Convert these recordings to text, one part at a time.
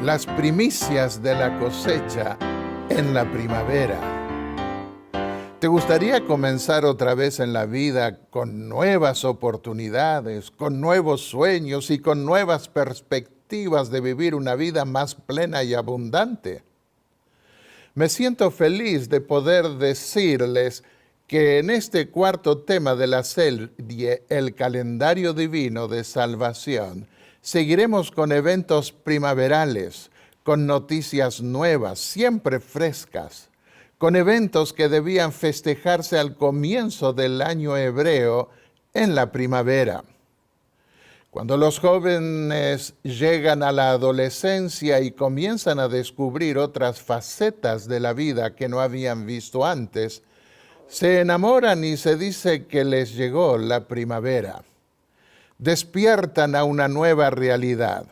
las primicias de la cosecha en la primavera. ¿Te gustaría comenzar otra vez en la vida con nuevas oportunidades, con nuevos sueños y con nuevas perspectivas de vivir una vida más plena y abundante? Me siento feliz de poder decirles que en este cuarto tema de la serie, el calendario divino de salvación, seguiremos con eventos primaverales, con noticias nuevas, siempre frescas, con eventos que debían festejarse al comienzo del año hebreo en la primavera. Cuando los jóvenes llegan a la adolescencia y comienzan a descubrir otras facetas de la vida que no habían visto antes, se enamoran y se dice que les llegó la primavera. Despiertan a una nueva realidad.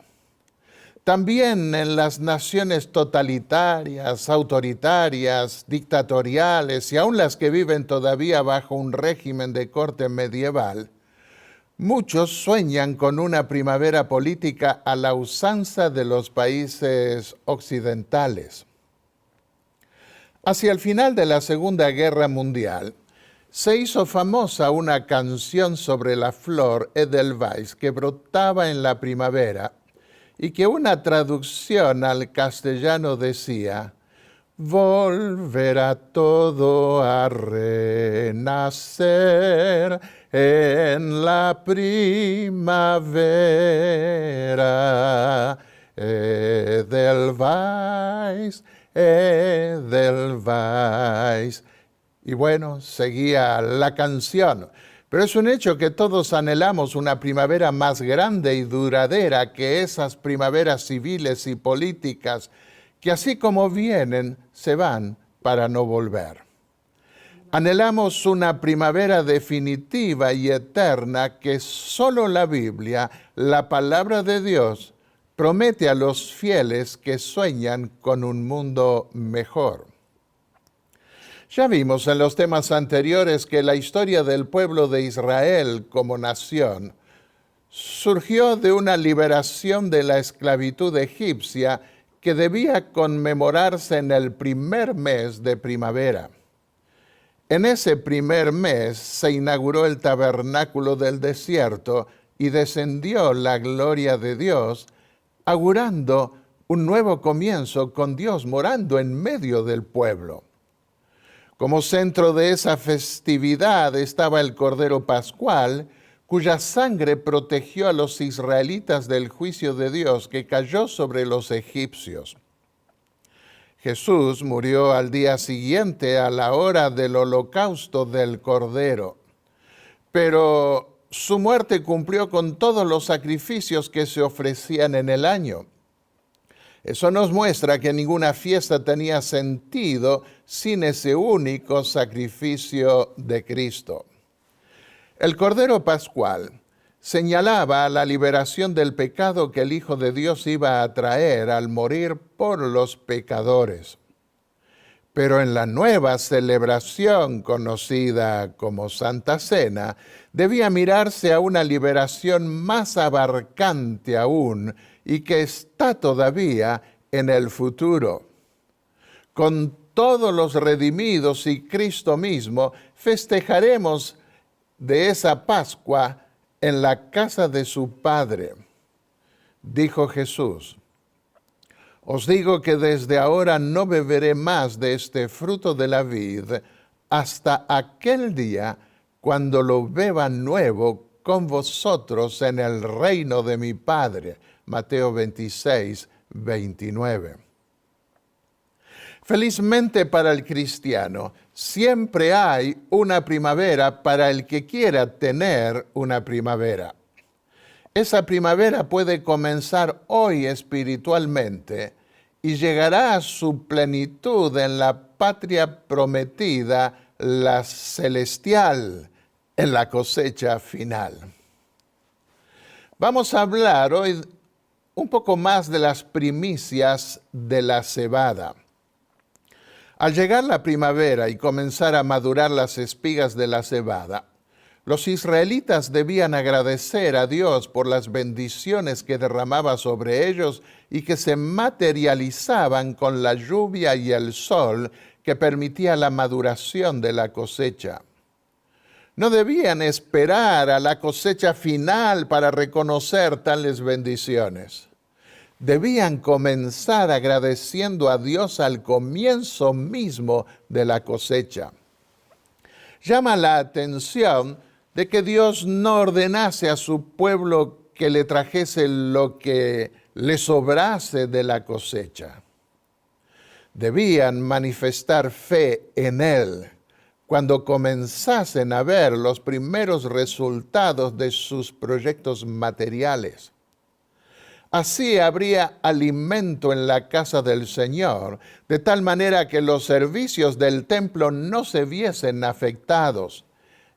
También en las naciones totalitarias, autoritarias, dictatoriales y aun las que viven todavía bajo un régimen de corte medieval, muchos sueñan con una primavera política a la usanza de los países occidentales. Hacia el final de la Segunda Guerra Mundial, se hizo famosa una canción sobre la flor Edelweiss que brotaba en la primavera y que una traducción al castellano decía: volverá todo a renacer en la primavera. Edelweiss, Edelweiss. Y bueno, seguía la canción. Pero es un hecho que todos anhelamos una primavera más grande y duradera que esas primaveras civiles y políticas que así como vienen, se van para no volver. Anhelamos una primavera definitiva y eterna que solo la Biblia, la palabra de Dios, promete a los fieles que sueñan con un mundo mejor. Ya vimos en los temas anteriores que la historia del pueblo de Israel como nación surgió de una liberación de la esclavitud egipcia que debía conmemorarse en el primer mes de primavera. En ese primer mes se inauguró el tabernáculo del desierto y descendió la gloria de Dios, augurando un nuevo comienzo con Dios morando en medio del pueblo. Como centro de esa festividad estaba el Cordero Pascual, cuya sangre protegió a los israelitas del juicio de Dios que cayó sobre los egipcios. Jesús murió al día siguiente a la hora del holocausto del Cordero, pero su muerte cumplió con todos los sacrificios que se ofrecían en el año. Eso nos muestra que ninguna fiesta tenía sentido sin ese único sacrificio de Cristo. El Cordero Pascual señalaba la liberación del pecado que el Hijo de Dios iba a traer al morir por los pecadores. Pero en la nueva celebración conocida como Santa Cena, debía mirarse a una liberación más abarcante aún y que está todavía en el futuro. Con todos los redimidos y Cristo mismo, festejaremos de esa Pascua en la casa de su Padre. Dijo Jesús: os digo que desde ahora no beberé más de este fruto de la vid hasta aquel día cuando lo beba nuevo con vosotros en el reino de mi Padre. Mateo 26, 29. Felizmente para el cristiano, siempre hay una primavera para el que quiera tener una primavera. Esa primavera puede comenzar hoy espiritualmente y llegará a su plenitud en la patria prometida, la celestial, en la cosecha final. Vamos a hablar hoy un poco más de las primicias de la cebada. Al llegar la primavera y comenzar a madurar las espigas de la cebada, Los israelitas debían agradecer a Dios por las bendiciones que derramaba sobre ellos y que se materializaban con la lluvia y el sol que permitía la maduración de la cosecha. No debían esperar a la cosecha final para reconocer tales bendiciones. Debían comenzar agradeciendo a Dios al comienzo mismo de la cosecha. Llama la atención de que Dios no ordenase a su pueblo que le trajese lo que le sobrase de la cosecha. Debían manifestar fe en Él cuando comenzasen a ver los primeros resultados de sus proyectos materiales. Así habría alimento en la casa del Señor, de tal manera que los servicios del templo no se viesen afectados,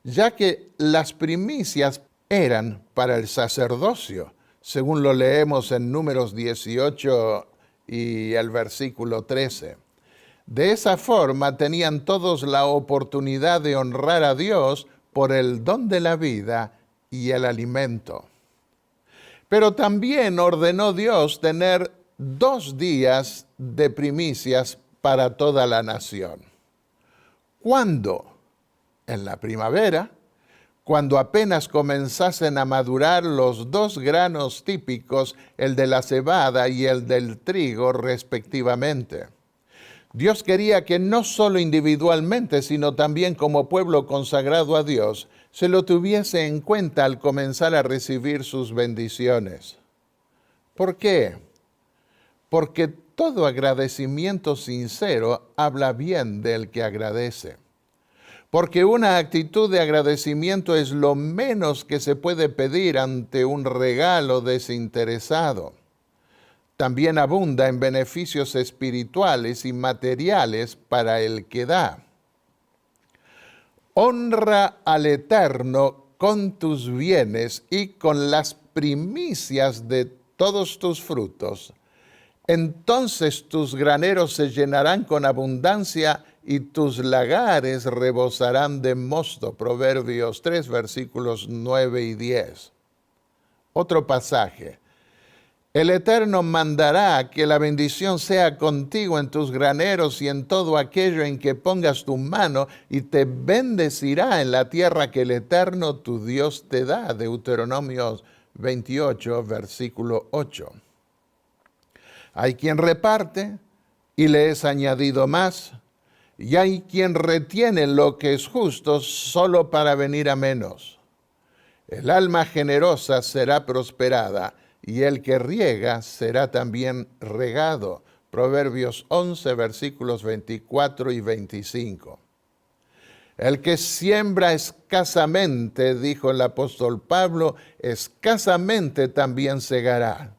ya que las primicias eran para el sacerdocio, según lo leemos en Números 18 y el versículo 13. De esa forma tenían todos la oportunidad de honrar a Dios por el don de la vida y el alimento. Pero también ordenó Dios tener 2 días de primicias para toda la nación. ¿Cuándo? En la primavera, cuando apenas comenzasen a madurar los 2 granos típicos, el de la cebada y el del trigo, respectivamente. Dios quería que no solo individualmente, sino también como pueblo consagrado a Dios, se lo tuviese en cuenta al comenzar a recibir sus bendiciones. ¿Por qué? Porque todo agradecimiento sincero habla bien del que agradece. Porque una actitud de agradecimiento es lo menos que se puede pedir ante un regalo desinteresado. También abunda en beneficios espirituales y materiales para el que da. Honra al Eterno con tus bienes y con las primicias de todos tus frutos. Entonces tus graneros se llenarán con abundancia y tus lagares rebosarán de mosto. Proverbios 3, versículos 9 y 10. Otro pasaje. El Eterno mandará que la bendición sea contigo en tus graneros y en todo aquello en que pongas tu mano, y te bendecirá en la tierra que el Eterno tu Dios te da. Deuteronomio 28, versículo 8. Hay quien reparte y le es añadido más, y hay quien retiene lo que es justo solo para venir a menos. El alma generosa será prosperada, y el que riega será también regado. Proverbios 11, versículos 24 y 25. El que siembra escasamente, dijo el apóstol Pablo, escasamente también segará.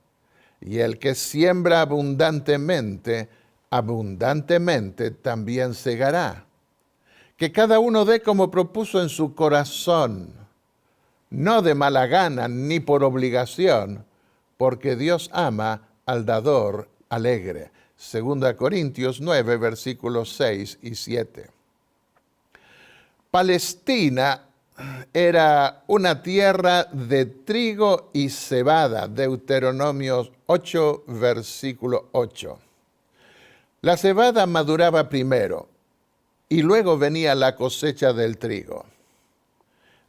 Y el que siembra abundantemente, abundantemente también segará. Que cada uno dé como propuso en su corazón, no de mala gana ni por obligación, porque Dios ama al dador alegre. 2 Corintios 9, versículos 6 y 7. Palestina era una tierra de trigo y cebada. Deuteronomio 8, versículo 8. La cebada maduraba primero y luego venía la cosecha del trigo.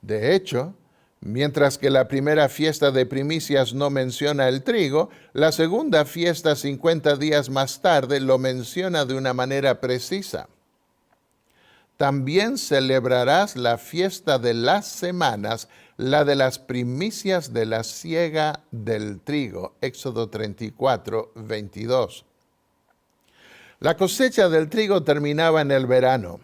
De hecho, mientras que la primera fiesta de primicias no menciona el trigo, la segunda fiesta 50 días más tarde lo menciona de una manera precisa. También celebrarás la fiesta de las semanas, la de las primicias de la siega del trigo. Éxodo 34, 22. La cosecha del trigo terminaba en el verano.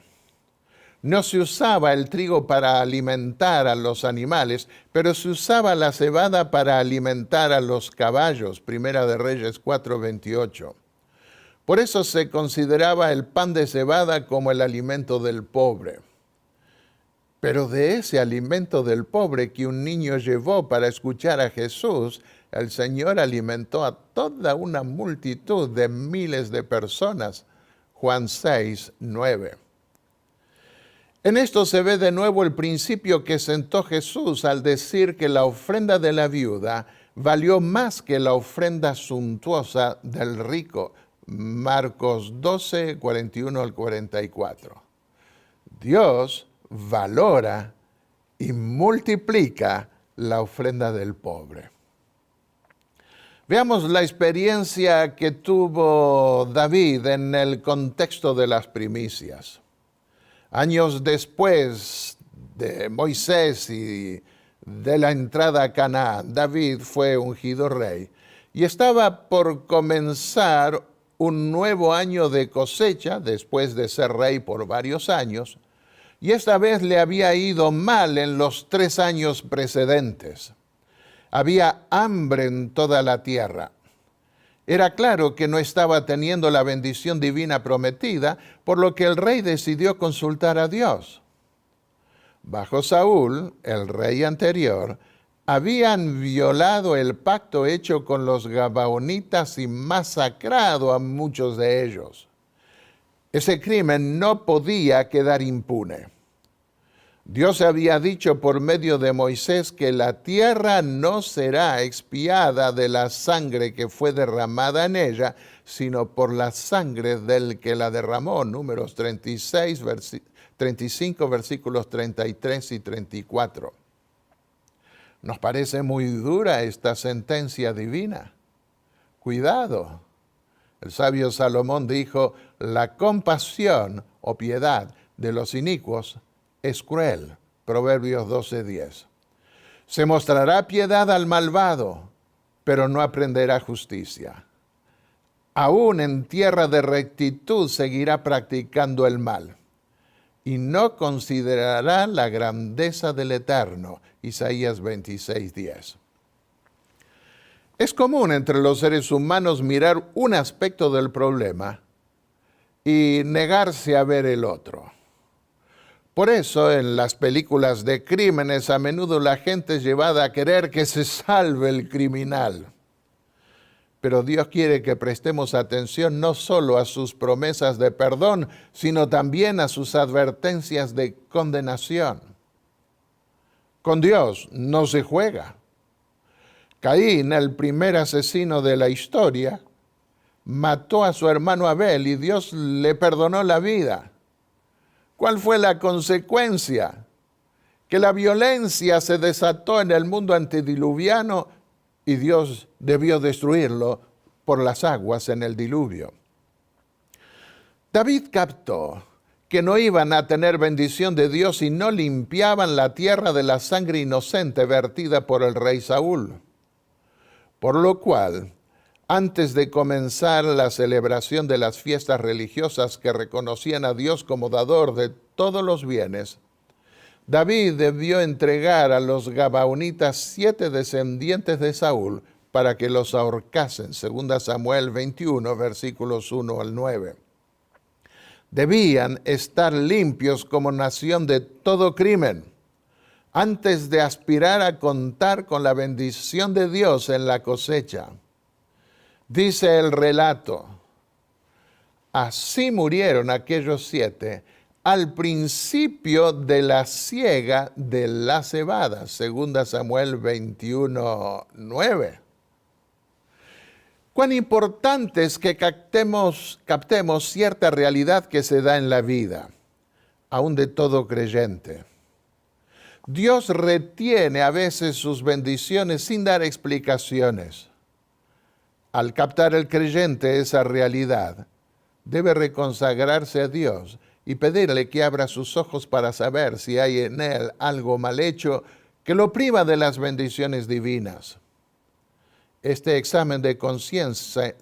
No se usaba el trigo para alimentar a los animales, pero se usaba la cebada para alimentar a los caballos. Primera de Reyes 4:28. Por eso se consideraba el pan de cebada como el alimento del pobre. Pero de ese alimento del pobre que un niño llevó para escuchar a Jesús, el Señor alimentó a toda una multitud de miles de personas. Juan 6:9. En esto se ve de nuevo el principio que sentó Jesús al decir que la ofrenda de la viuda valió más que la ofrenda suntuosa del rico. Marcos 12, 41 al 44. Dios valora y multiplica la ofrenda del pobre. Veamos la experiencia que tuvo David en el contexto de las primicias. Años después de Moisés y de la entrada a Canaán, David fue ungido rey y estaba por comenzar un nuevo año de cosecha después de ser rey por varios años, y esta vez le había ido mal en los 3 años precedentes. Había hambre en toda la tierra. Era claro que no estaba teniendo la bendición divina prometida, por lo que el rey decidió consultar a Dios. Bajo Saúl, el rey anterior, habían violado el pacto hecho con los gabaonitas y masacrado a muchos de ellos. Ese crimen no podía quedar impune. Dios había dicho por medio de Moisés que la tierra no será expiada de la sangre que fue derramada en ella, sino por la sangre del que la derramó. Números 35, versículos 33 y 34. Nos parece muy dura esta sentencia divina. Cuidado. El sabio Salomón dijo, la compasión o piedad de los inicuos es cruel. Proverbios 12:10. Se mostrará piedad al malvado, pero no aprenderá justicia. Aún en tierra de rectitud seguirá practicando el mal, y no considerará la grandeza del Eterno. Isaías 26:10. Es común entre los seres humanos mirar un aspecto del problema y negarse a ver el otro. Por eso, en las películas de crímenes, a menudo la gente es llevada a querer que se salve el criminal. Pero Dios quiere que prestemos atención no solo a sus promesas de perdón, sino también a sus advertencias de condenación. Con Dios no se juega. Caín, el primer asesino de la historia, mató a su hermano Abel y Dios le perdonó la vida. ¿Cuál fue la consecuencia? Que la violencia se desató en el mundo antediluviano y Dios debió destruirlo por las aguas en el diluvio. David captó que no iban a tener bendición de Dios si no limpiaban la tierra de la sangre inocente vertida por el rey Saúl. Por lo cual, antes de comenzar la celebración de las fiestas religiosas que reconocían a Dios como dador de todos los bienes, David debió entregar a los gabaonitas 7 descendientes de Saúl para que los ahorcasen. 2 Samuel 21, versículos 1 al 9. Debían estar limpios como nación de todo crimen, antes de aspirar a contar con la bendición de Dios en la cosecha. Dice el relato, así murieron aquellos 7 al principio de la siega de la cebada. 2 Samuel 21, 9. Cuán importante es que captemos cierta realidad que se da en la vida, aún de todo creyente. Dios retiene a veces sus bendiciones sin dar explicaciones. Al captar el creyente esa realidad, debe reconsagrarse a Dios y pedirle que abra sus ojos para saber si hay en él algo mal hecho que lo priva de las bendiciones divinas. Este examen de conciencia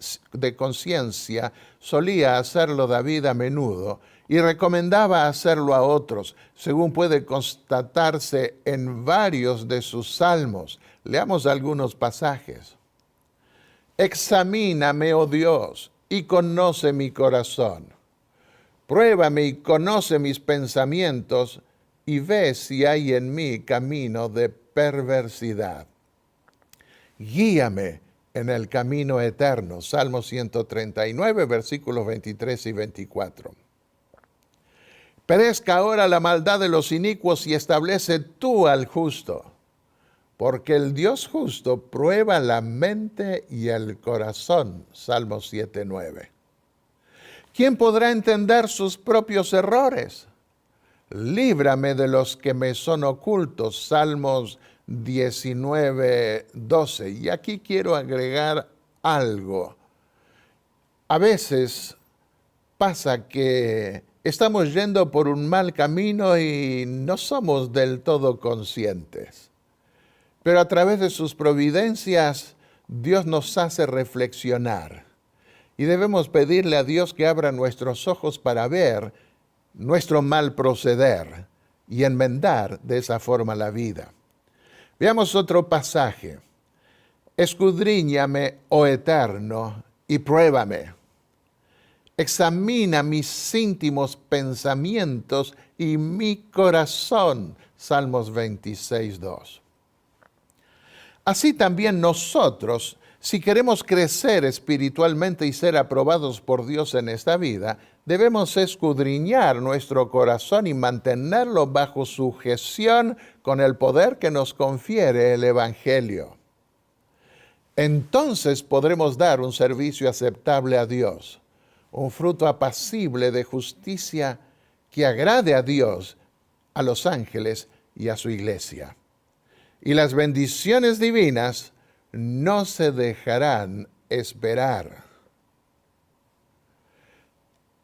solía hacerlo David a menudo y recomendaba hacerlo a otros, según puede constatarse en varios de sus salmos. Leamos algunos pasajes. Examíname, oh Dios, y conoce mi corazón. Pruébame y conoce mis pensamientos, y ve si hay en mí camino de perversidad. Guíame en el camino eterno. Salmo 139, versículos 23 y 24. Perezca ahora la maldad de los inicuos y establece tú al justo. Porque el Dios justo prueba la mente y el corazón. Salmo 7:9. ¿Quién podrá entender sus propios errores? Líbrame de los que me son ocultos. Salmos 19:12. Y aquí quiero agregar algo. A veces pasa que estamos yendo por un mal camino y no somos del todo conscientes. Pero a través de sus providencias, Dios nos hace reflexionar. Y debemos pedirle a Dios que abra nuestros ojos para ver nuestro mal proceder y enmendar de esa forma la vida. Veamos otro pasaje. Escudriñame, oh Eterno, y pruébame. Examina mis íntimos pensamientos y mi corazón. Salmos 26:2. Así también nosotros, si queremos crecer espiritualmente y ser aprobados por Dios en esta vida, debemos escudriñar nuestro corazón y mantenerlo bajo sujeción con el poder que nos confiere el Evangelio. Entonces podremos dar un servicio aceptable a Dios, un fruto apacible de justicia que agrade a Dios, a los ángeles y a su iglesia. Y las bendiciones divinas no se dejarán esperar.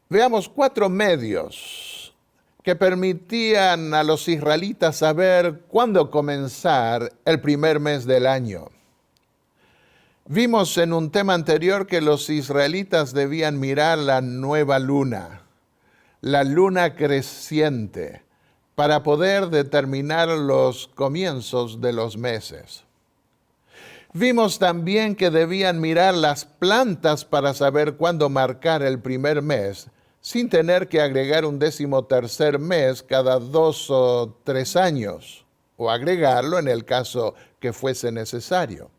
Veamos 4 medios que permitían a los israelitas saber cuándo comenzar el primer mes del año. Vimos en un tema anterior que los israelitas debían mirar la nueva luna, la luna creciente, para poder determinar los comienzos de los meses. Vimos también que debían mirar las plantas para saber cuándo marcar el primer mes, sin tener que agregar un 13º mes cada 2 o 3 años, o agregarlo en el caso que fuese necesario.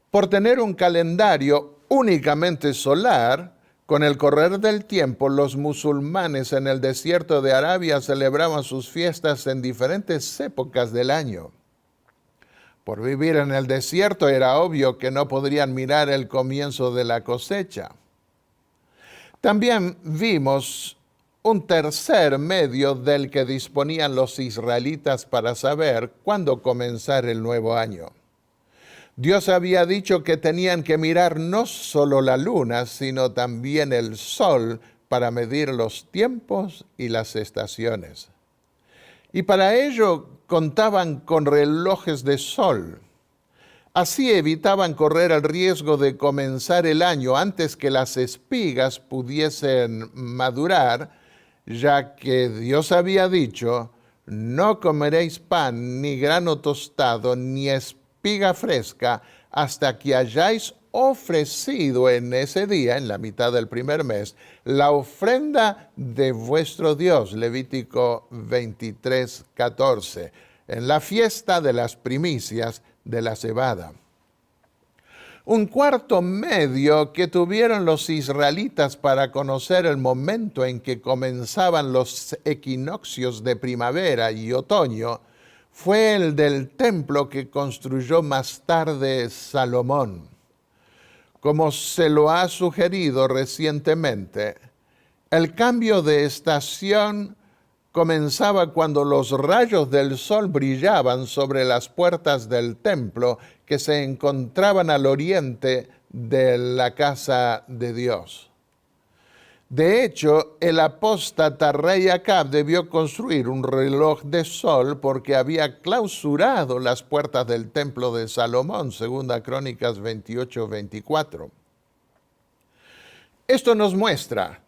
Por tener un calendario únicamente solar, con el correr del tiempo, los musulmanes en el desierto de Arabia celebraban sus fiestas en diferentes épocas del año. Por vivir en el desierto era obvio que no podrían mirar el comienzo de la cosecha. También vimos un tercer medio del que disponían los israelitas para saber cuándo comenzar el nuevo año. Dios había dicho que tenían que mirar no solo la luna, sino también el sol para medir los tiempos y las estaciones. Y para ello contaban con relojes de sol. Así evitaban correr el riesgo de comenzar el año antes que las espigas pudiesen madurar, ya que Dios había dicho, no comeréis pan, ni grano tostado, ni espiga fresca, hasta que hayáis ofrecido en ese día, en la mitad del primer mes, la ofrenda de vuestro Dios. Levítico 23:14, en la fiesta de las primicias de la cebada. Un cuarto medio que tuvieron los israelitas para conocer el momento en que comenzaban los equinoccios de primavera y otoño fue el del templo que construyó más tarde Salomón. Como se lo ha sugerido recientemente, el cambio de estación comenzaba cuando los rayos del sol brillaban sobre las puertas del templo que se encontraban al oriente de la casa de Dios. De hecho, el apóstata rey Acab debió construir un reloj de sol porque había clausurado las puertas del templo de Salomón, 2 Crónicas 28:24. Esto nos muestra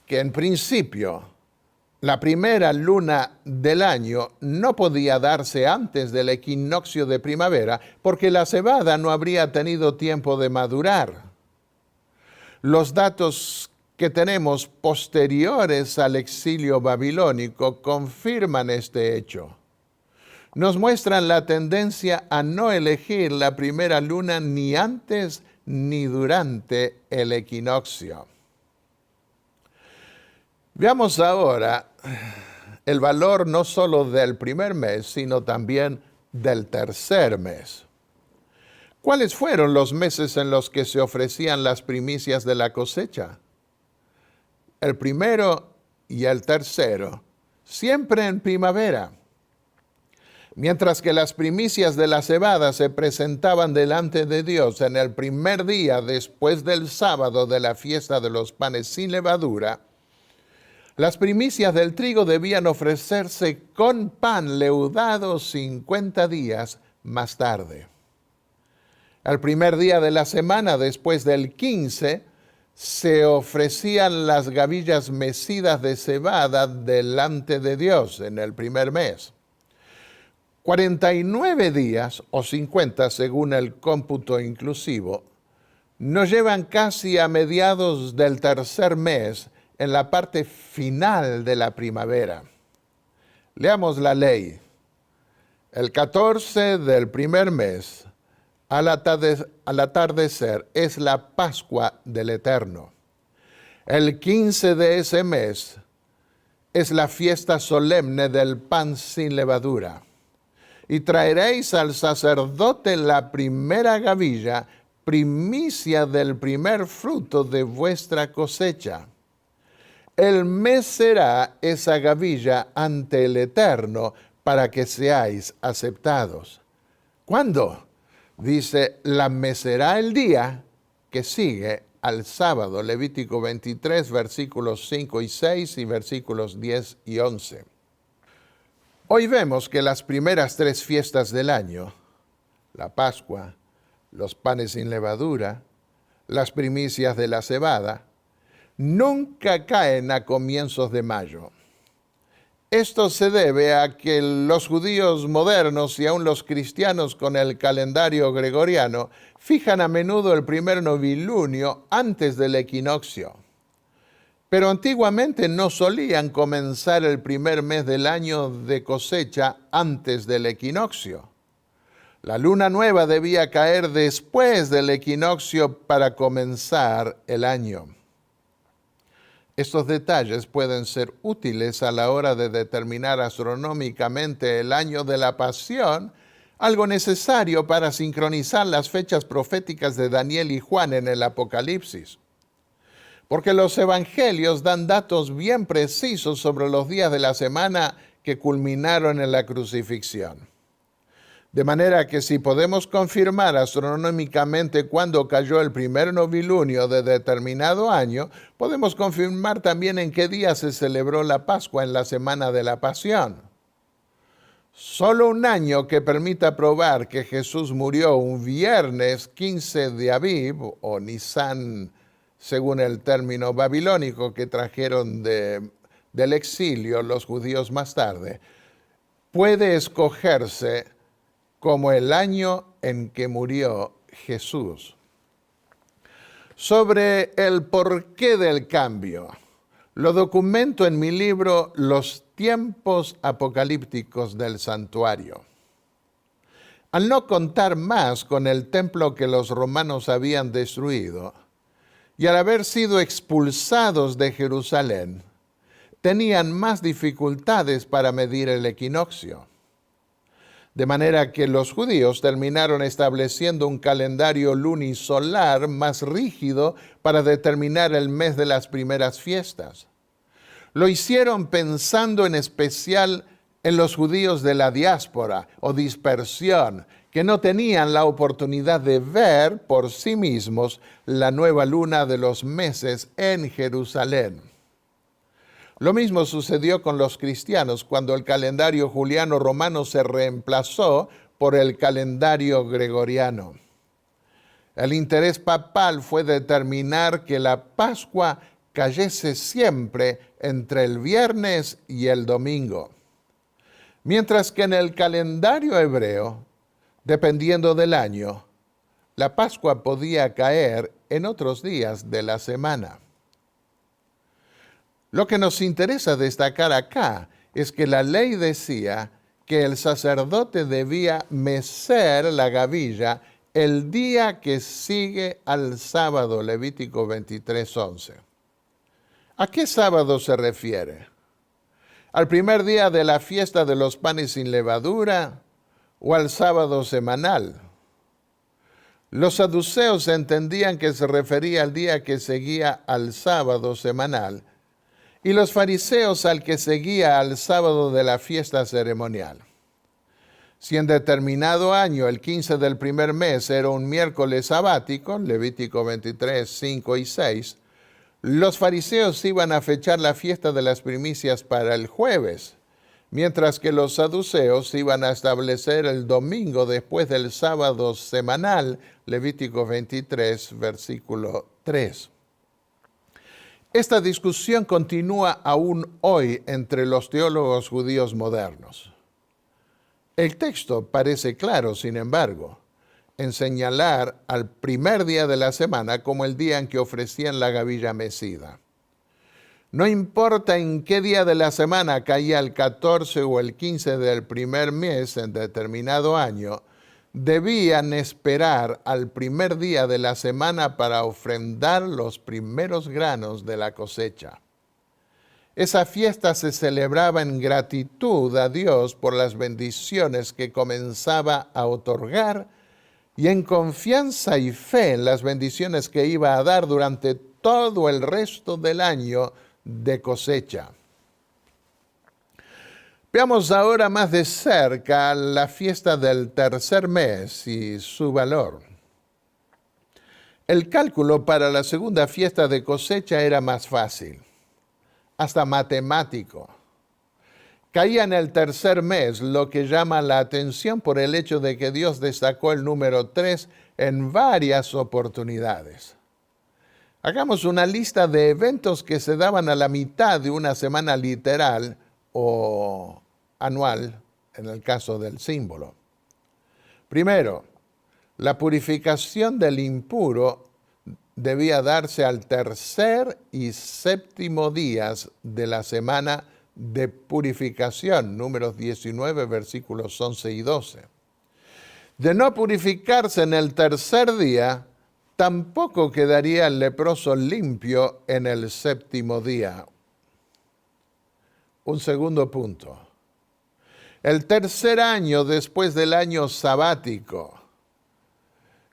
que en principio la primera luna del año no podía darse antes del equinoccio de primavera porque la cebada no habría tenido tiempo de madurar. Los datos que tenemos posteriores al exilio babilónico confirman este hecho. Nos muestran la tendencia a no elegir la primera luna ni antes ni durante el equinoccio. Veamos ahora el valor no solo del primer mes, sino también del tercer mes. ¿Cuáles fueron los meses en los que se ofrecían las primicias de la cosecha? El primero y el tercero, siempre en primavera. Mientras que las primicias de la cebada se presentaban delante de Dios en el primer día después del sábado de la fiesta de los panes sin levadura, las primicias del trigo debían ofrecerse con pan leudado 50 días más tarde. El primer día de la semana, después del 15, se ofrecían las gavillas mecidas de cebada delante de Dios en el primer mes. 49 días, o 50 según el cómputo inclusivo, nos llevan casi a mediados del tercer mes, en la parte final de la primavera. Leamos la ley. El 14 del primer mes, al atardecer, es la Pascua del Eterno. El 15 de ese mes es la fiesta solemne del pan sin levadura. Y traeréis al sacerdote la primera gavilla, primicia del primer fruto de vuestra cosecha. Él mecerá esa gavilla ante el Eterno para que seáis aceptados. ¿Cuándo? Dice, la mecerá el día que sigue al sábado. Levítico 23, versículos 5 y 6 y versículos 10 y 11. Hoy vemos que las primeras tres fiestas del año, la Pascua, los panes sin levadura, las primicias de la cebada, nunca caen a comienzos de mayo. Esto se debe a que los judíos modernos y aún los cristianos con el calendario gregoriano fijan a menudo el primer novilunio antes del equinoccio. Pero antiguamente no solían comenzar el primer mes del año de cosecha antes del equinoccio. La luna nueva debía caer después del equinoccio para comenzar el año. Estos detalles pueden ser útiles a la hora de determinar astronómicamente el año de la pasión, algo necesario para sincronizar las fechas proféticas de Daniel y Juan en el Apocalipsis. Porque los evangelios dan datos bien precisos sobre los días de la semana que culminaron en la crucifixión. De manera que si podemos confirmar astronómicamente cuándo cayó el primer novilunio de determinado año, podemos confirmar también en qué día se celebró la Pascua en la semana de la Pasión. Solo un año que permita probar que Jesús murió un viernes 15 de Aviv, o Nisan, según el término babilónico que trajeron del exilio los judíos más tarde, puede escogerse como el año en que murió Jesús. Sobre el porqué del cambio, lo documento en mi libro Los tiempos apocalípticos del santuario. Al no contar más con el templo que los romanos habían destruido, y al haber sido expulsados de Jerusalén, tenían más dificultades para medir el equinoccio. De manera que los judíos terminaron estableciendo un calendario lunisolar más rígido para determinar el mes de las primeras fiestas. Lo hicieron pensando en especial en los judíos de la diáspora o dispersión, que no tenían la oportunidad de ver por sí mismos la nueva luna de los meses en Jerusalén. Lo mismo sucedió con los cristianos cuando el calendario juliano romano se reemplazó por el calendario gregoriano. El interés papal fue determinar que la Pascua cayese siempre entre el viernes y el domingo, mientras que en el calendario hebreo, dependiendo del año, la Pascua podía caer en otros días de la semana. Lo que nos interesa destacar acá es que la ley decía que el sacerdote debía mecer la gavilla el día que sigue al sábado, Levítico 23:11. ¿A qué sábado se refiere? ¿Al primer día de la fiesta de los panes sin levadura o al sábado semanal? Los saduceos entendían que se refería al día que seguía al sábado semanal y los fariseos al que seguía al sábado de la fiesta ceremonial. Si en determinado año el 15 del primer mes era un miércoles sabático, Levítico 23, 5 y 6, los fariseos iban a fechar la fiesta de las primicias para el jueves, mientras que los saduceos iban a establecer el domingo después del sábado semanal, Levítico 23, versículo 3. Esta discusión continúa aún hoy entre los teólogos judíos modernos. El texto parece claro, sin embargo, en señalar al primer día de la semana como el día en que ofrecían la gavilla mecida. No importa en qué día de la semana caía el 14 o el 15 del primer mes en determinado año, debían esperar al primer día de la semana para ofrendar los primeros granos de la cosecha. Esa fiesta se celebraba en gratitud a Dios por las bendiciones que comenzaba a otorgar y en confianza y fe en las bendiciones que iba a dar durante todo el resto del año de cosecha. Veamos ahora más de cerca la fiesta del tercer mes y su valor. El cálculo para la segunda fiesta de cosecha era más fácil, hasta matemático. Caía en el tercer mes, lo que llama la atención por el hecho de que Dios destacó el número 3 en varias oportunidades. Hagamos una lista de eventos que se daban a la mitad de una semana literal o anual, en el caso del símbolo. Primero, la purificación del impuro debía darse al tercer y séptimo días de la semana de purificación, números 19, versículos 11 y 12. De no purificarse en el tercer día, tampoco quedaría el leproso limpio en el séptimo día. Un segundo punto. El tercer año después del año sabático,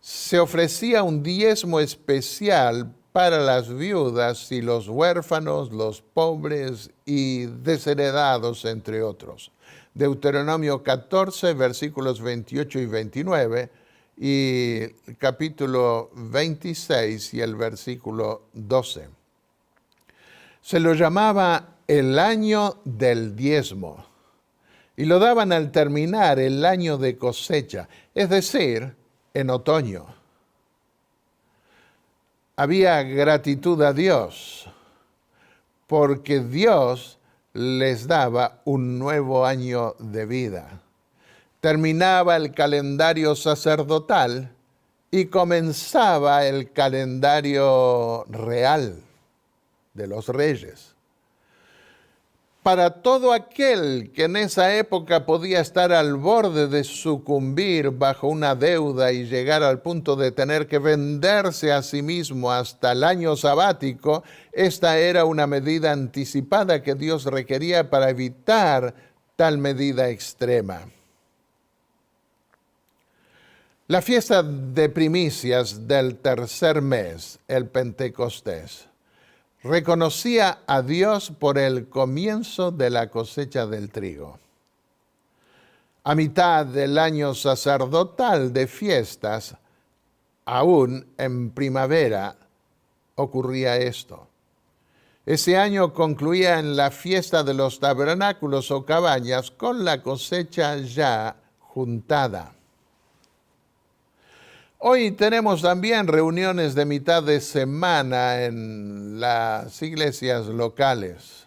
se ofrecía un diezmo especial para las viudas y los huérfanos, los pobres y desheredados, entre otros. Deuteronomio 14, versículos 28 y 29, y capítulo 26 y el versículo 12. Se lo llamaba el año del diezmo, y lo daban al terminar el año de cosecha, es decir, en otoño. Había gratitud a Dios, porque Dios les daba un nuevo año de vida. Terminaba el calendario sacerdotal y comenzaba el calendario real de los reyes. Para todo aquel que en esa época podía estar al borde de sucumbir bajo una deuda y llegar al punto de tener que venderse a sí mismo hasta el año sabático, esta era una medida anticipada que Dios requería para evitar tal medida extrema. La fiesta de primicias del tercer mes, el Pentecostés, reconocía a Dios por el comienzo de la cosecha del trigo. A mitad del año sacerdotal de fiestas, aún en primavera, ocurría esto. Ese año concluía en la fiesta de los tabernáculos o cabañas con la cosecha ya juntada. Hoy tenemos también reuniones de mitad de semana en las iglesias locales.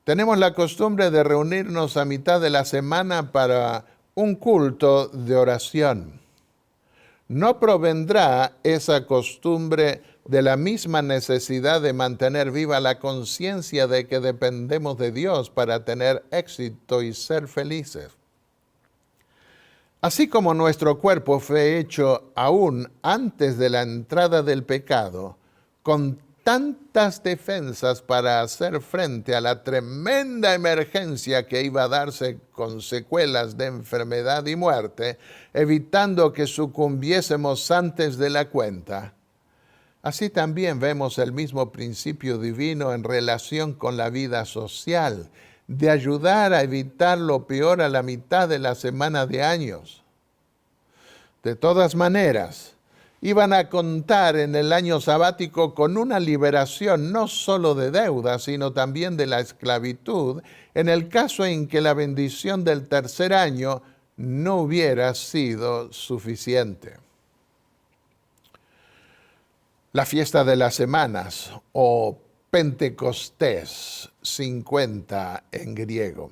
Tenemos la costumbre de reunirnos a mitad de la semana para un culto de oración. No provendrá esa costumbre de la misma necesidad de mantener viva la conciencia de que dependemos de Dios para tener éxito y ser felices. Así como nuestro cuerpo fue hecho aún antes de la entrada del pecado, con tantas defensas para hacer frente a la tremenda emergencia que iba a darse con secuelas de enfermedad y muerte, evitando que sucumbiésemos antes de la cuenta. Así también vemos el mismo principio divino en relación con la vida social, de ayudar a evitar lo peor a la mitad de la semana de años. De todas maneras, iban a contar en el año sabático con una liberación no solo de deudas, sino también de la esclavitud, en el caso en que la bendición del tercer año no hubiera sido suficiente. La fiesta de las semanas, o Pentecostés, 50 en griego.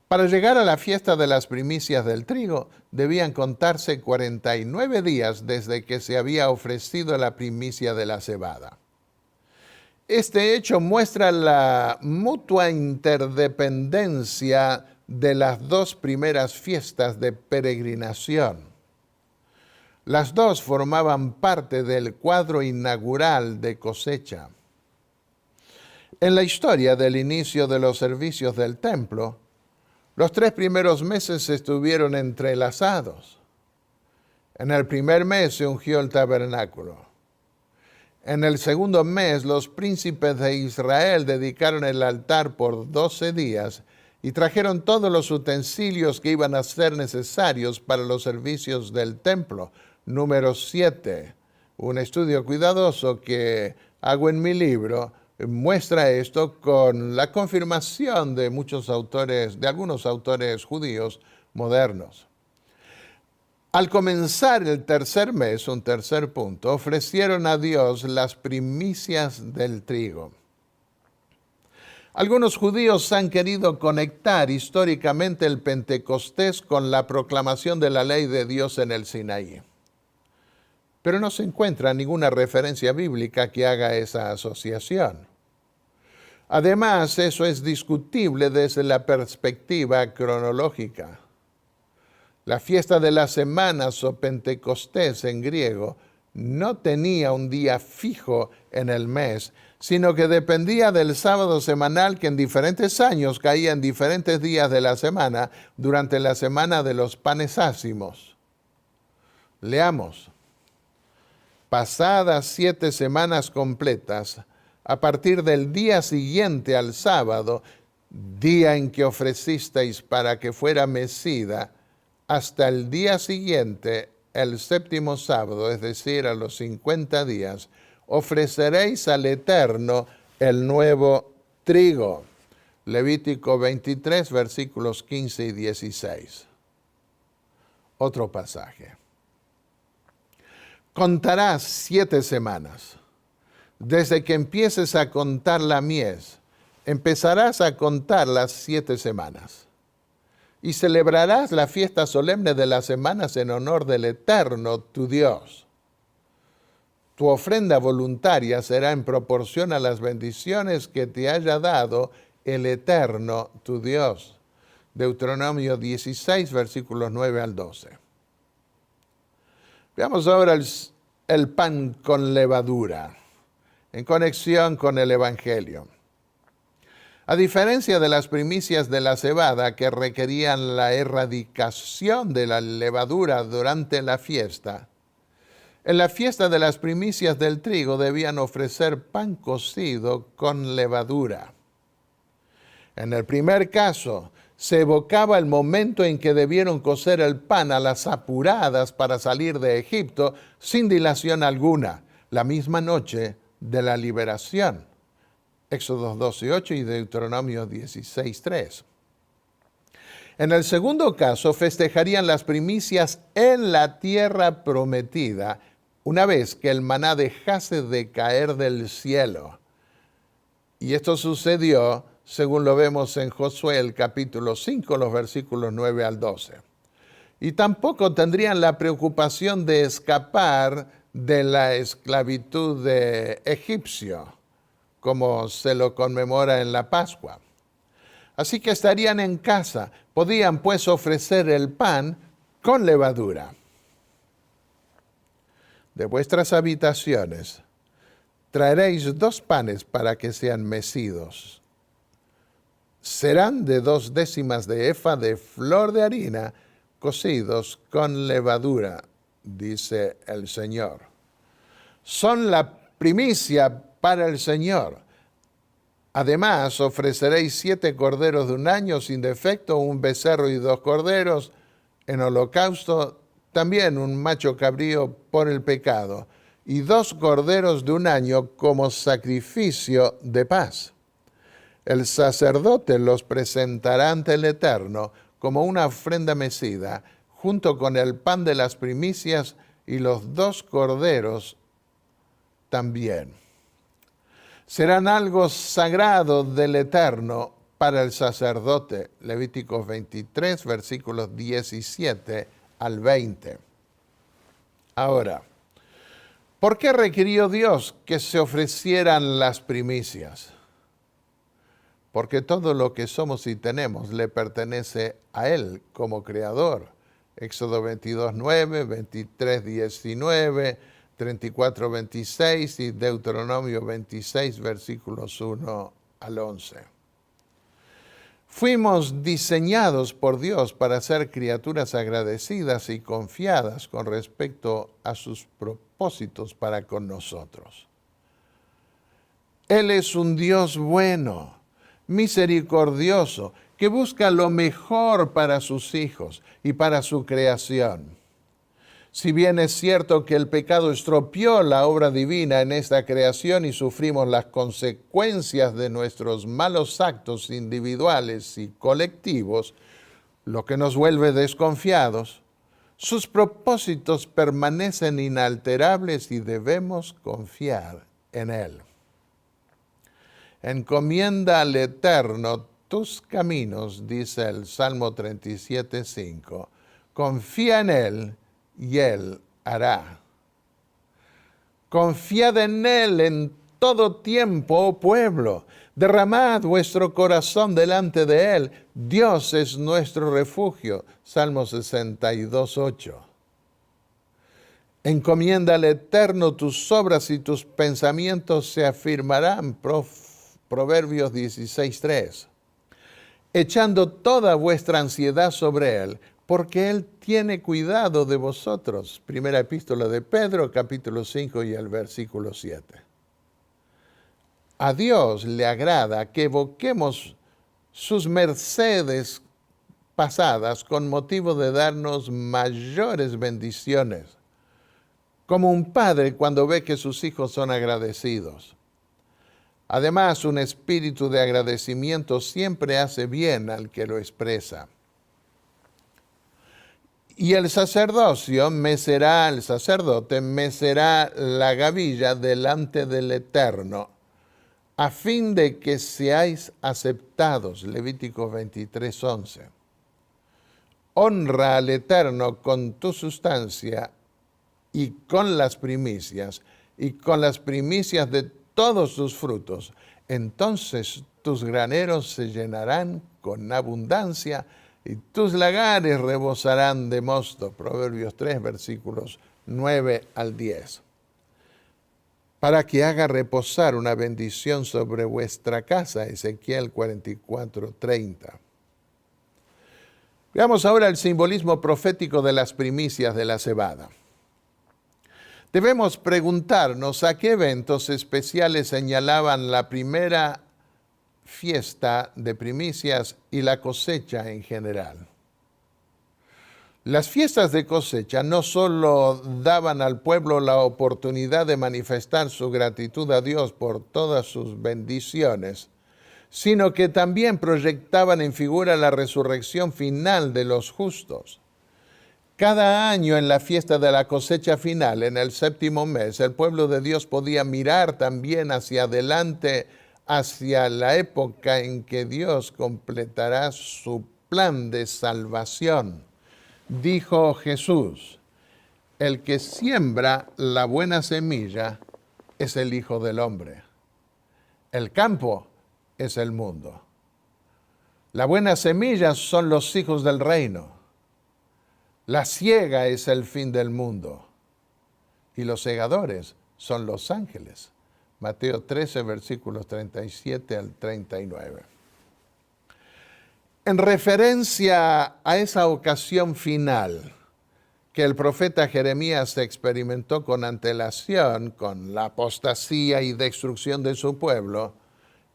Para llegar a la fiesta de las primicias del trigo, debían contarse 49 días desde que se había ofrecido la primicia de la cebada. Este hecho muestra la mutua interdependencia de las dos primeras fiestas de peregrinación. Las dos formaban parte del cuadro inaugural de cosecha. En la historia del inicio de los servicios del templo, los 3 primeros meses estuvieron entrelazados. En el primer mes se ungió el tabernáculo. En el segundo mes, los príncipes de Israel dedicaron el altar por 12 días y trajeron todos los utensilios que iban a ser necesarios para los servicios del templo. Número 7. Un estudio cuidadoso que hago en mi libro muestra esto con la confirmación de algunos autores judíos modernos. Al comenzar el tercer mes, un tercer punto, ofrecieron a Dios las primicias del trigo. Algunos judíos han querido conectar históricamente el Pentecostés con la proclamación de la ley de Dios en el Sinaí. Pero no se encuentra ninguna referencia bíblica que haga esa asociación. Además, eso es discutible desde la perspectiva cronológica. La fiesta de las semanas o Pentecostés en griego no tenía un día fijo en el mes, sino que dependía del sábado semanal que en diferentes años caía en diferentes días de la semana durante la semana de los panes ácimos. Leamos. Pasadas 7 semanas completas, a partir del día siguiente al sábado, día en que ofrecisteis para que fuera mecida, hasta el día siguiente, el séptimo sábado, es decir, a los 50 días, ofreceréis al Eterno el nuevo trigo. Levítico 23, versículos 15 y 16. Otro pasaje. Contarás 7 semanas. Desde que empieces a contar la mies, empezarás a contar las 7 semanas. Y celebrarás la fiesta solemne de las semanas en honor del Eterno, tu Dios. Tu ofrenda voluntaria será en proporción a las bendiciones que te haya dado el Eterno, tu Dios. Deuteronomio 16, versículos 9 al 12. Veamos ahora el pan con levadura, en conexión con el Evangelio. A diferencia de las primicias de la cebada que requerían la erradicación de la levadura durante la fiesta, en la fiesta de las primicias del trigo debían ofrecer pan cocido con levadura. En el primer caso, se evocaba el momento en que debieron cocer el pan a las apuradas para salir de Egipto sin dilación alguna, la misma noche de la liberación. Éxodo 12:8 y Deuteronomio 16:3. En el segundo caso, festejarían las primicias en la tierra prometida, una vez que el maná dejase de caer del cielo. Y esto sucedió según lo vemos en Josué el capítulo 5, los versículos 9 al 12. Y tampoco tendrían la preocupación de escapar de la esclavitud de egipcio, como se lo conmemora en la Pascua. Así que estarían en casa, podían pues ofrecer el pan con levadura. De vuestras habitaciones traeréis 2 panes para que sean mecidos. Serán de 2 décimas de efa de flor de harina, cocidos con levadura, dice el Señor. Son la primicia para el Señor. Además, ofreceréis 7 corderos de 1 año sin defecto, un becerro y 2 corderos en holocausto, también un macho cabrío por el pecado, y 2 corderos de 1 año como sacrificio de paz. El sacerdote los presentará ante el Eterno como una ofrenda mecida, junto con el pan de las primicias y los 2 corderos también. Serán algo sagrado del Eterno para el sacerdote. Levíticos 23, versículos 17 al 20. Ahora, ¿por qué requirió Dios que se ofrecieran las primicias? Porque todo lo que somos y tenemos le pertenece a Él como Creador. Éxodo 22, 9, 23, 19, 34, 26 y Deuteronomio 26, versículos 1 al 11. Fuimos diseñados por Dios para ser criaturas agradecidas y confiadas con respecto a sus propósitos para con nosotros. Él es un Dios bueno, misericordioso, que busca lo mejor para sus hijos y para su creación. Si bien es cierto que el pecado estropeó la obra divina en esta creación y sufrimos las consecuencias de nuestros malos actos individuales y colectivos, lo que nos vuelve desconfiados, sus propósitos permanecen inalterables y debemos confiar en Él. Encomienda al Eterno tus caminos, dice el Salmo 37, 5. Confía en Él y Él hará. Confiad en Él en todo tiempo, oh pueblo. Derramad vuestro corazón delante de Él. Dios es nuestro refugio. Salmo 62, 8. Encomienda al Eterno tus obras y tus pensamientos se afirmarán. Proverbios 16, 3. Echando toda vuestra ansiedad sobre Él, porque Él tiene cuidado de vosotros. Primera epístola de Pedro, capítulo 5 y el versículo 7. A Dios le agrada que evoquemos sus mercedes pasadas con motivo de darnos mayores bendiciones, como un padre cuando ve que sus hijos son agradecidos. Además, un espíritu de agradecimiento siempre hace bien al que lo expresa. Y el sacerdote mecerá la gavilla delante del Eterno, a fin de que seáis aceptados. Levítico 23, 11. Honra al Eterno con tu sustancia y con las primicias, y con las primicias de todos tus frutos. Entonces tus graneros se llenarán con abundancia, y tus lagares rebosarán de mosto. Proverbios 3, versículos 9 al 10. Para que haga reposar una bendición sobre vuestra casa. Ezequiel 44, 30. Veamos ahora el simbolismo profético de las primicias de la cebada. Debemos preguntarnos a qué eventos especiales señalaban la primera fiesta de primicias y la cosecha en general. Las fiestas de cosecha no solo daban al pueblo la oportunidad de manifestar su gratitud a Dios por todas sus bendiciones, sino que también proyectaban en figura la resurrección final de los justos. Cada año en la fiesta de la cosecha final, en el 7º mes, el pueblo de Dios podía mirar también hacia adelante, hacia la época en que Dios completará su plan de salvación. Dijo Jesús: el que siembra la buena semilla es el Hijo del Hombre. El campo es el mundo. La buena semilla son los hijos del reino. La siega es el fin del mundo. Y los segadores son los ángeles. Mateo 13, versículos 37 al 39. En referencia a esa ocasión final que el profeta Jeremías experimentó con antelación, con la apostasía y destrucción de su pueblo,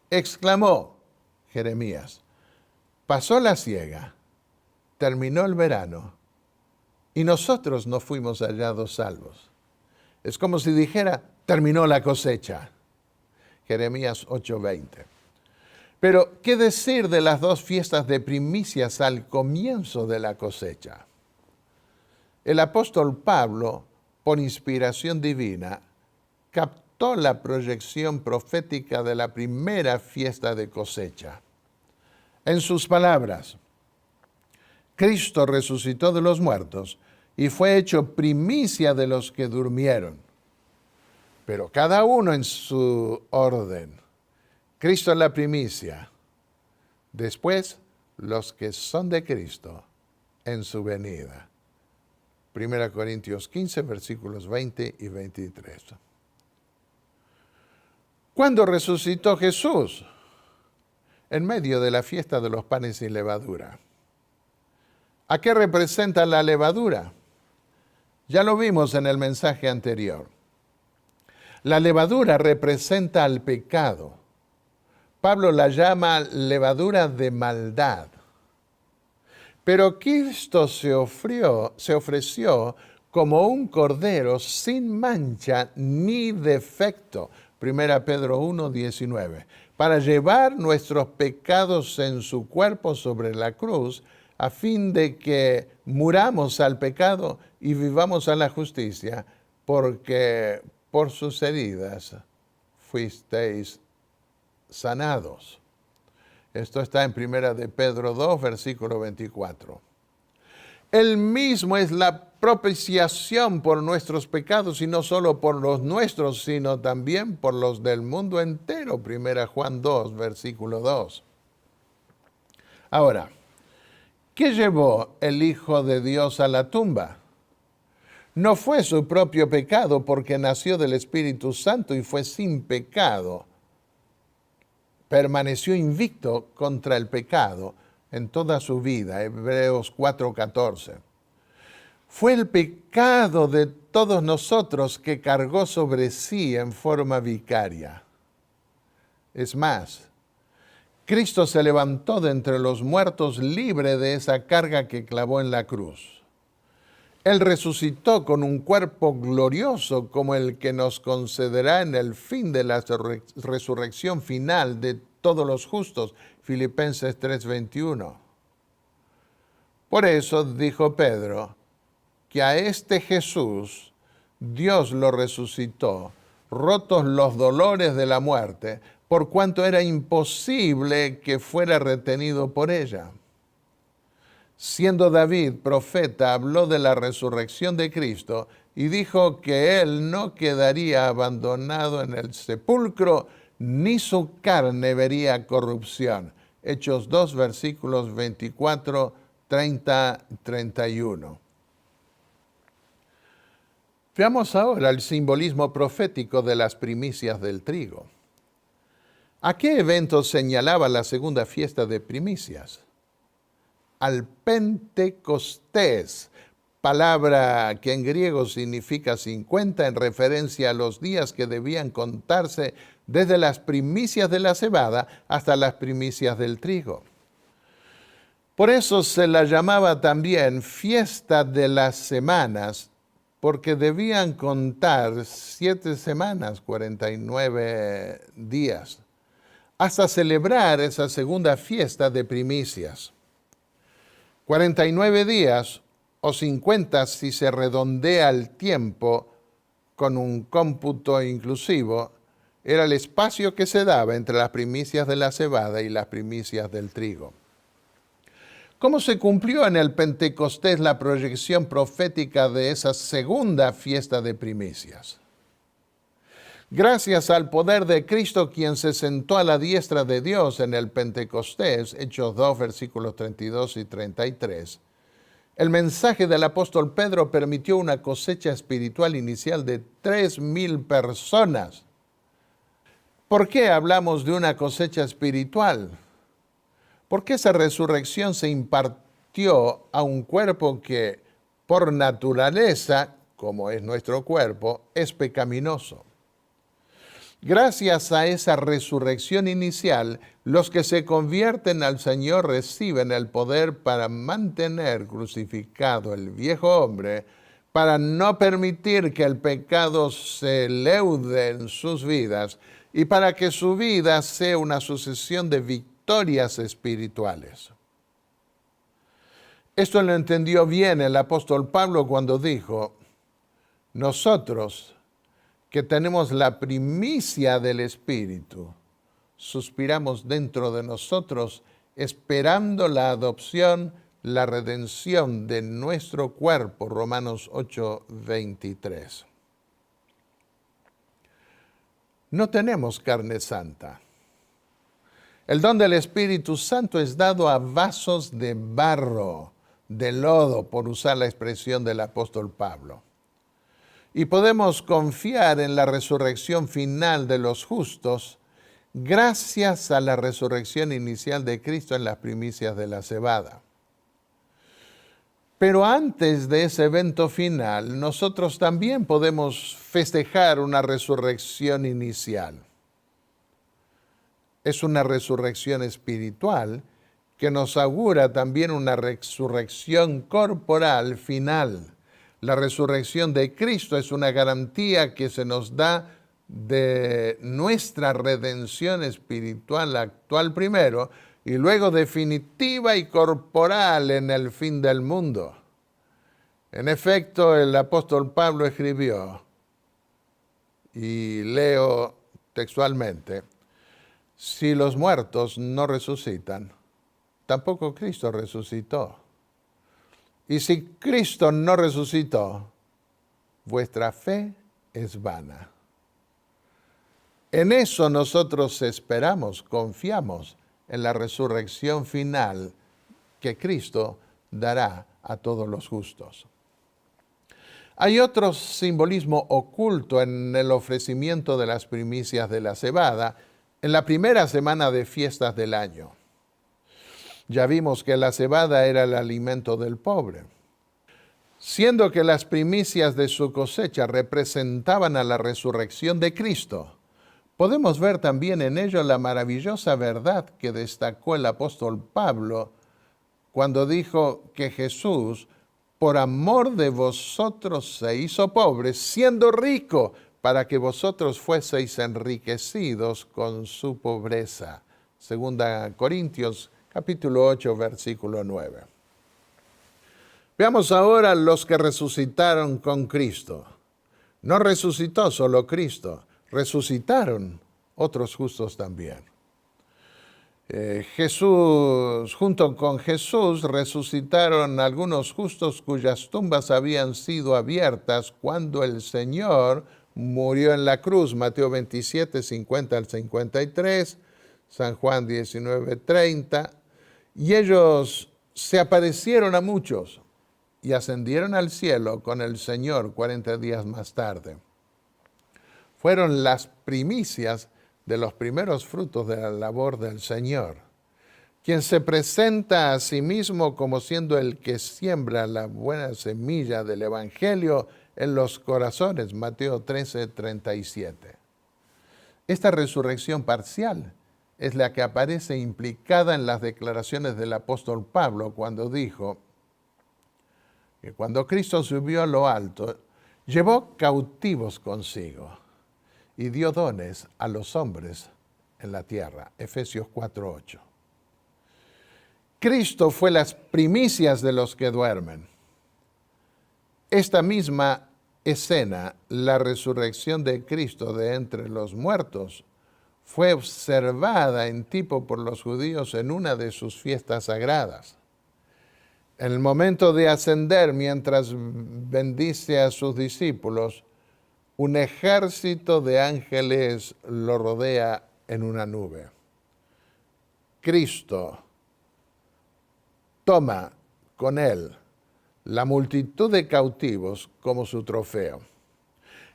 exclamó Jeremías: pasó la siega, terminó el verano, y nosotros no fuimos hallados salvos. Es como si dijera: terminó la cosecha. Jeremías 8:20. Pero, ¿qué decir de las dos fiestas de primicias al comienzo de la cosecha? El apóstol Pablo, por inspiración divina, captó la proyección profética de la primera fiesta de cosecha. En sus palabras: Cristo resucitó de los muertos y fue hecho primicia de los que durmieron. Pero cada uno en su orden. Cristo es la primicia. Después, los que son de Cristo en su venida. 1 Corintios 15, versículos 20 y 23. ¿Cuándo resucitó Jesús? En medio de la fiesta de los panes sin levadura. ¿A qué representa la levadura? Ya lo vimos en el mensaje anterior. La levadura representa al pecado. Pablo la llama levadura de maldad. Pero Cristo se ofreció como un cordero sin mancha ni defecto. 1 Pedro 1:19. Para llevar nuestros pecados en su cuerpo sobre la cruz, a fin de que muramos al pecado y vivamos a la justicia, porque por sus heridas fuisteis sanados. Esto está en 1 de Pedro 2, versículo 24. Él mismo es la propiciación por nuestros pecados, y no solo por los nuestros, sino también por los del mundo entero. 1 Juan 2, versículo 2. Ahora, ¿qué llevó el Hijo de Dios a la tumba? No fue su propio pecado, porque nació del Espíritu Santo y fue sin pecado. Permaneció invicto contra el pecado en toda su vida. Hebreos 4:14. Fue el pecado de todos nosotros que cargó sobre sí en forma vicaria. Es más, Cristo se levantó de entre los muertos libre de esa carga que clavó en la cruz. Él resucitó con un cuerpo glorioso como el que nos concederá en el fin de la resurrección final de todos los justos. Filipenses 3:21. Por eso dijo Pedro que a este Jesús Dios lo resucitó, rotos los dolores de la muerte, por cuanto era imposible que fuera retenido por ella. Siendo David profeta, habló de la resurrección de Cristo y dijo que él no quedaría abandonado en el sepulcro, ni su carne vería corrupción. Hechos 2, versículos 24, 30, 31. Veamos ahora el simbolismo profético de las primicias del trigo. ¿A qué evento señalaba la segunda fiesta de primicias? Al Pentecostés, palabra que en griego significa 50, en referencia a los días que debían contarse desde las primicias de la cebada hasta las primicias del trigo. Por eso se la llamaba también fiesta de las semanas, porque debían contar 7 semanas, 49 días, hasta celebrar esa segunda fiesta de primicias. 49 días o 50 si se redondea el tiempo con un cómputo inclusivo, era el espacio que se daba entre las primicias de la cebada y las primicias del trigo. ¿Cómo se cumplió en el Pentecostés la proyección profética de esa segunda fiesta de primicias? Gracias al poder de Cristo, quien se sentó a la diestra de Dios en el Pentecostés, Hechos 2, versículos 32 y 33, el mensaje del apóstol Pedro permitió una cosecha espiritual inicial de 3,000 personas. ¿Por qué hablamos de una cosecha espiritual? Porque esa resurrección se impartió a un cuerpo que, por naturaleza, como es nuestro cuerpo, es pecaminoso. Gracias a esa resurrección inicial, los que se convierten al Señor reciben el poder para mantener crucificado el viejo hombre, para no permitir que el pecado se leude en sus vidas y para que su vida sea una sucesión de victorias espirituales. Esto lo entendió bien el apóstol Pablo cuando dijo: nosotros que tenemos la primicia del Espíritu, suspiramos dentro de nosotros esperando la adopción, la redención de nuestro cuerpo. Romanos 8:23. No tenemos carne santa. El don del Espíritu Santo es dado a vasos de barro, de lodo, por usar la expresión del apóstol Pablo. Y podemos confiar en la resurrección final de los justos gracias a la resurrección inicial de Cristo en las primicias de la cebada. Pero antes de ese evento final, nosotros también podemos festejar una resurrección inicial. Es una resurrección espiritual que nos augura también una resurrección corporal final. La resurrección de Cristo es una garantía que se nos da de nuestra redención espiritual actual primero y luego definitiva y corporal en el fin del mundo. En efecto, el apóstol Pablo escribió, y leo textualmente: si los muertos no resucitan, tampoco Cristo resucitó. Y si Cristo no resucitó, vuestra fe es vana. En eso nosotros esperamos, confiamos en la resurrección final que Cristo dará a todos los justos. Hay otro simbolismo oculto en el ofrecimiento de las primicias de la cebada en la primera semana de fiestas del año. Ya vimos que la cebada era el alimento del pobre. Siendo que las primicias de su cosecha representaban a la resurrección de Cristo, podemos ver también en ello la maravillosa verdad que destacó el apóstol Pablo cuando dijo que Jesús, por amor de vosotros, se hizo pobre, siendo rico, para que vosotros fueseis enriquecidos con su pobreza. Segunda Corintios capítulo 8, versículo 9. Veamos ahora los que resucitaron con Cristo. No resucitó solo Cristo, resucitaron otros justos también. Junto con Jesús resucitaron algunos justos cuyas tumbas habían sido abiertas cuando el Señor murió en la cruz. Mateo 27, 50 al 53, San Juan 19, 30. Y ellos se aparecieron a muchos y ascendieron al cielo con el Señor 40 días más tarde. Fueron las primicias de los primeros frutos de la labor del Señor, quien se presenta a sí mismo como siendo el que siembra la buena semilla del Evangelio en los corazones. Mateo 13, 37. Esta resurrección parcial es la que aparece implicada en las declaraciones del apóstol Pablo cuando dijo que cuando Cristo subió a lo alto, llevó cautivos consigo y dio dones a los hombres en la tierra. Efesios 4:8. Cristo fue las primicias de los que duermen. Esta misma escena, la resurrección de Cristo de entre los muertos, fue observada en tipo por los judíos en una de sus fiestas sagradas. En el momento de ascender, mientras bendice a sus discípulos, un ejército de ángeles lo rodea en una nube. Cristo toma con él la multitud de cautivos como su trofeo.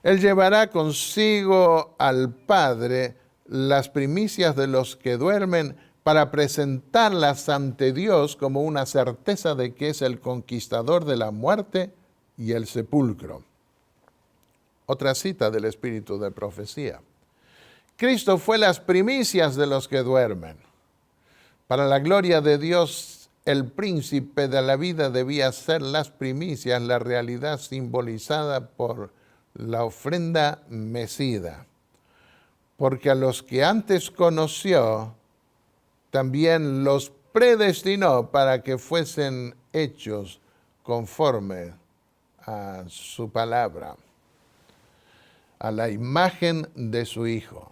Él llevará consigo al Padre las primicias de los que duermen para presentarlas ante Dios como una certeza de que es el conquistador de la muerte y el sepulcro. Otra cita del Espíritu de Profecía. Cristo fue las primicias de los que duermen. Para la gloria de Dios, el príncipe de la vida debía ser las primicias, la realidad simbolizada por la ofrenda mecida. Porque a los que antes conoció, también los predestinó para que fuesen hechos conforme a su palabra, a la imagen de su Hijo,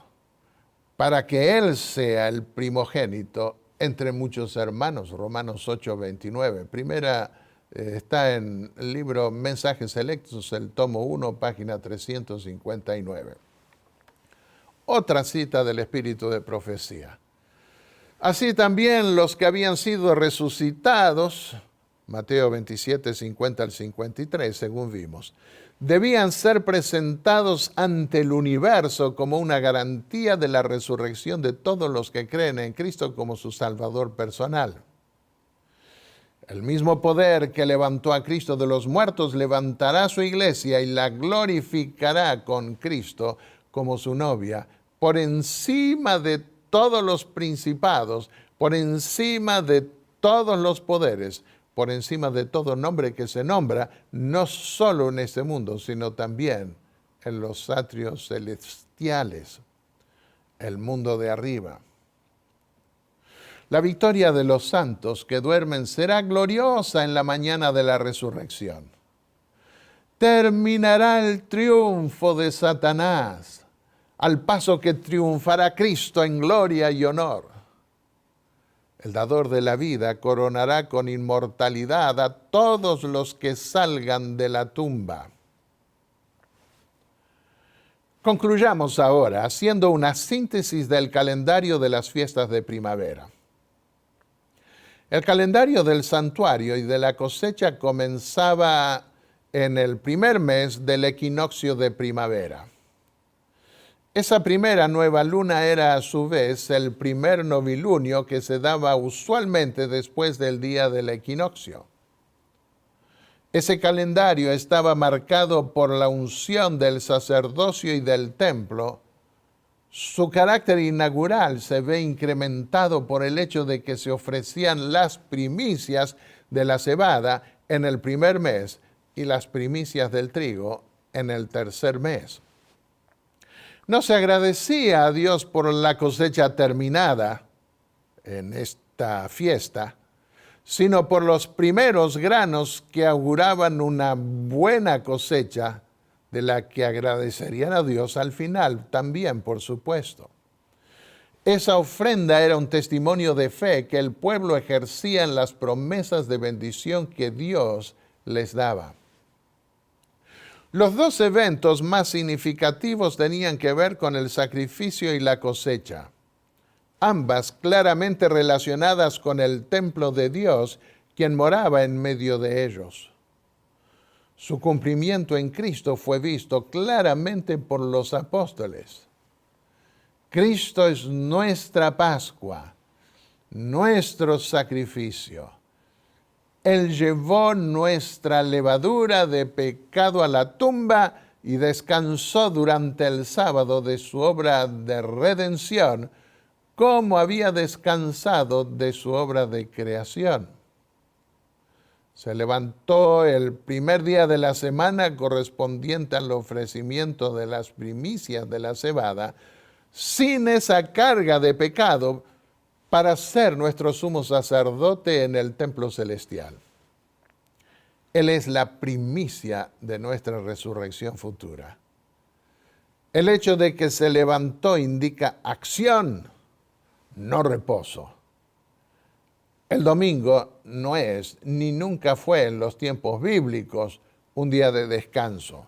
para que Él sea el primogénito entre muchos hermanos. Romanos 8:29. Primera está en el libro Mensajes Selectos, el tomo 1, página 359. Otra cita del Espíritu de Profecía. Así también los que habían sido resucitados, Mateo 27, 50 al 53, según vimos, debían ser presentados ante el universo como una garantía de la resurrección de todos los que creen en Cristo como su Salvador personal. El mismo poder que levantó a Cristo de los muertos levantará a su iglesia y la glorificará con Cristo como su novia, por encima de todos los principados, por encima de todos los poderes, por encima de todo nombre que se nombra, no solo en este mundo, sino también en los atrios celestiales, el mundo de arriba. La victoria de los santos que duermen será gloriosa en la mañana de la resurrección. Terminará el triunfo de Satanás, al paso que triunfará Cristo en gloria y honor. El dador de la vida coronará con inmortalidad a todos los que salgan de la tumba. Concluyamos ahora haciendo una síntesis del calendario de las fiestas de primavera. El calendario del santuario y de la cosecha comenzaba en el primer mes del equinoccio de primavera. Esa primera nueva luna era a su vez el primer novilunio que se daba usualmente después del día del equinoccio. Ese calendario estaba marcado por la unción del sacerdocio y del templo. Su carácter inaugural se ve incrementado por el hecho de que se ofrecían las primicias de la cebada en el primer mes y las primicias del trigo en el tercer mes. No se agradecía a Dios por la cosecha terminada en esta fiesta, sino por los primeros granos que auguraban una buena cosecha, de la que agradecerían a Dios al final también, por supuesto. Esa ofrenda era un testimonio de fe que el pueblo ejercía en las promesas de bendición que Dios les daba. Los dos eventos más significativos tenían que ver con el sacrificio y la cosecha, ambas claramente relacionadas con el templo de Dios, quien moraba en medio de ellos. Su cumplimiento en Cristo fue visto claramente por los apóstoles. Cristo es nuestra Pascua, nuestro sacrificio. Él llevó nuestra levadura de pecado a la tumba y descansó durante el sábado de su obra de redención, como había descansado de su obra de creación. Se levantó el primer día de la semana correspondiente al ofrecimiento de las primicias de la cebada, sin esa carga de pecado, para ser nuestro sumo sacerdote en el templo celestial. Él es la primicia de nuestra resurrección futura. El hecho de que se levantó indica acción, no reposo. El domingo no es, ni nunca fue en los tiempos bíblicos, un día de descanso.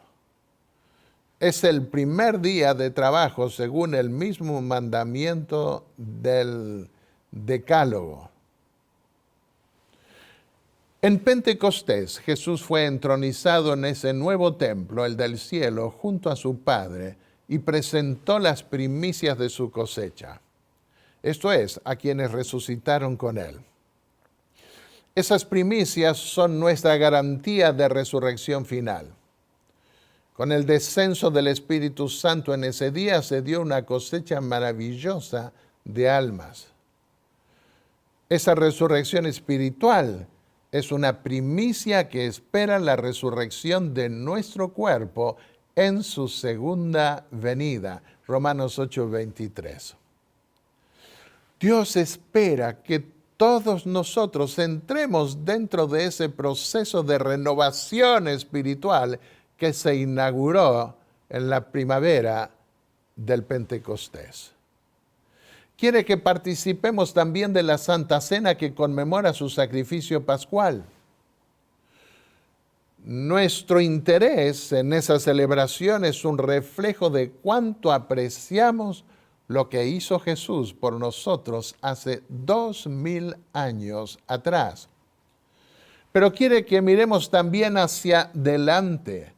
Es el primer día de trabajo según el mismo mandamiento del Decálogo. En Pentecostés, Jesús fue entronizado en ese nuevo templo, el del cielo, junto a su Padre, y presentó las primicias de su cosecha. Esto es, a quienes resucitaron con él. Esas primicias son nuestra garantía de resurrección final. Con el descenso del Espíritu Santo en ese día se dio una cosecha maravillosa de almas. Esa resurrección espiritual es una primicia que espera la resurrección de nuestro cuerpo en su segunda venida. Romanos 8:23. Dios espera que todos nosotros entremos dentro de ese proceso de renovación espiritual que se inauguró en la primavera del Pentecostés. Quiere que participemos también de la Santa Cena que conmemora su sacrificio pascual. Nuestro interés en esa celebración es un reflejo de cuánto apreciamos lo que hizo Jesús por nosotros hace 2000 años atrás. Pero quiere que miremos también hacia adelante,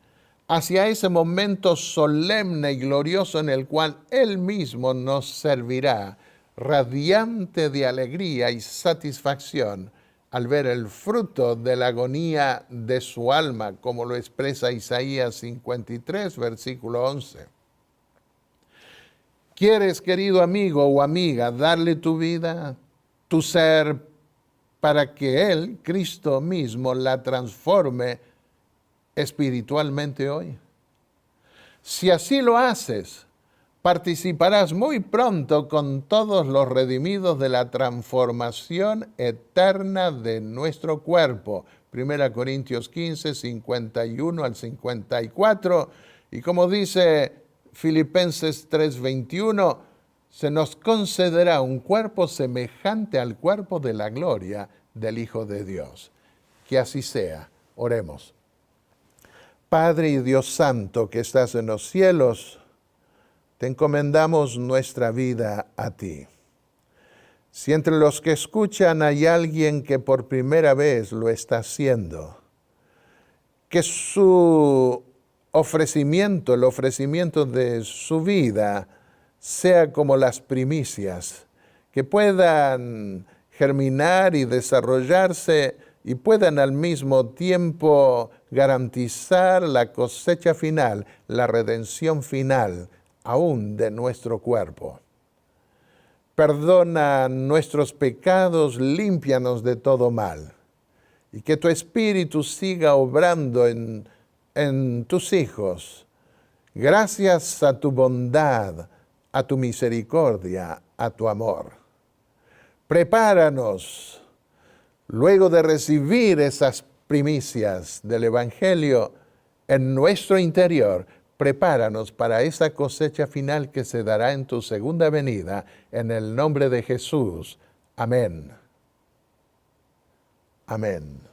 hacia ese momento solemne y glorioso en el cual Él mismo nos servirá, radiante de alegría y satisfacción, al ver el fruto de la agonía de su alma, como lo expresa Isaías 53, versículo 11. ¿Quieres, querido amigo o amiga, darle tu vida, tu ser, para que Él, Cristo mismo, la transforme espiritualmente hoy? Si así lo haces, participarás muy pronto con todos los redimidos de la transformación eterna de nuestro cuerpo. 1 Corintios 15, 51 al 54. Y como dice Filipenses 3:21, se nos concederá un cuerpo semejante al cuerpo de la gloria del Hijo de Dios. Que así sea. Oremos. Padre y Dios Santo que estás en los cielos, te encomendamos nuestra vida a ti. Si entre los que escuchan hay alguien que por primera vez lo está haciendo, que su ofrecimiento, el ofrecimiento de su vida, sea como las primicias, que puedan germinar y desarrollarse y puedan al mismo tiempo garantizar la cosecha final, la redención final, aún de nuestro cuerpo. Perdona nuestros pecados, límpianos de todo mal, y que tu Espíritu siga obrando en tus hijos, gracias a tu bondad, a tu misericordia, a tu amor. Prepáranos, luego de recibir esas primicias del Evangelio en nuestro interior, prepáranos para esa cosecha final que se dará en tu segunda venida, en el nombre de Jesús. Amén. Amén.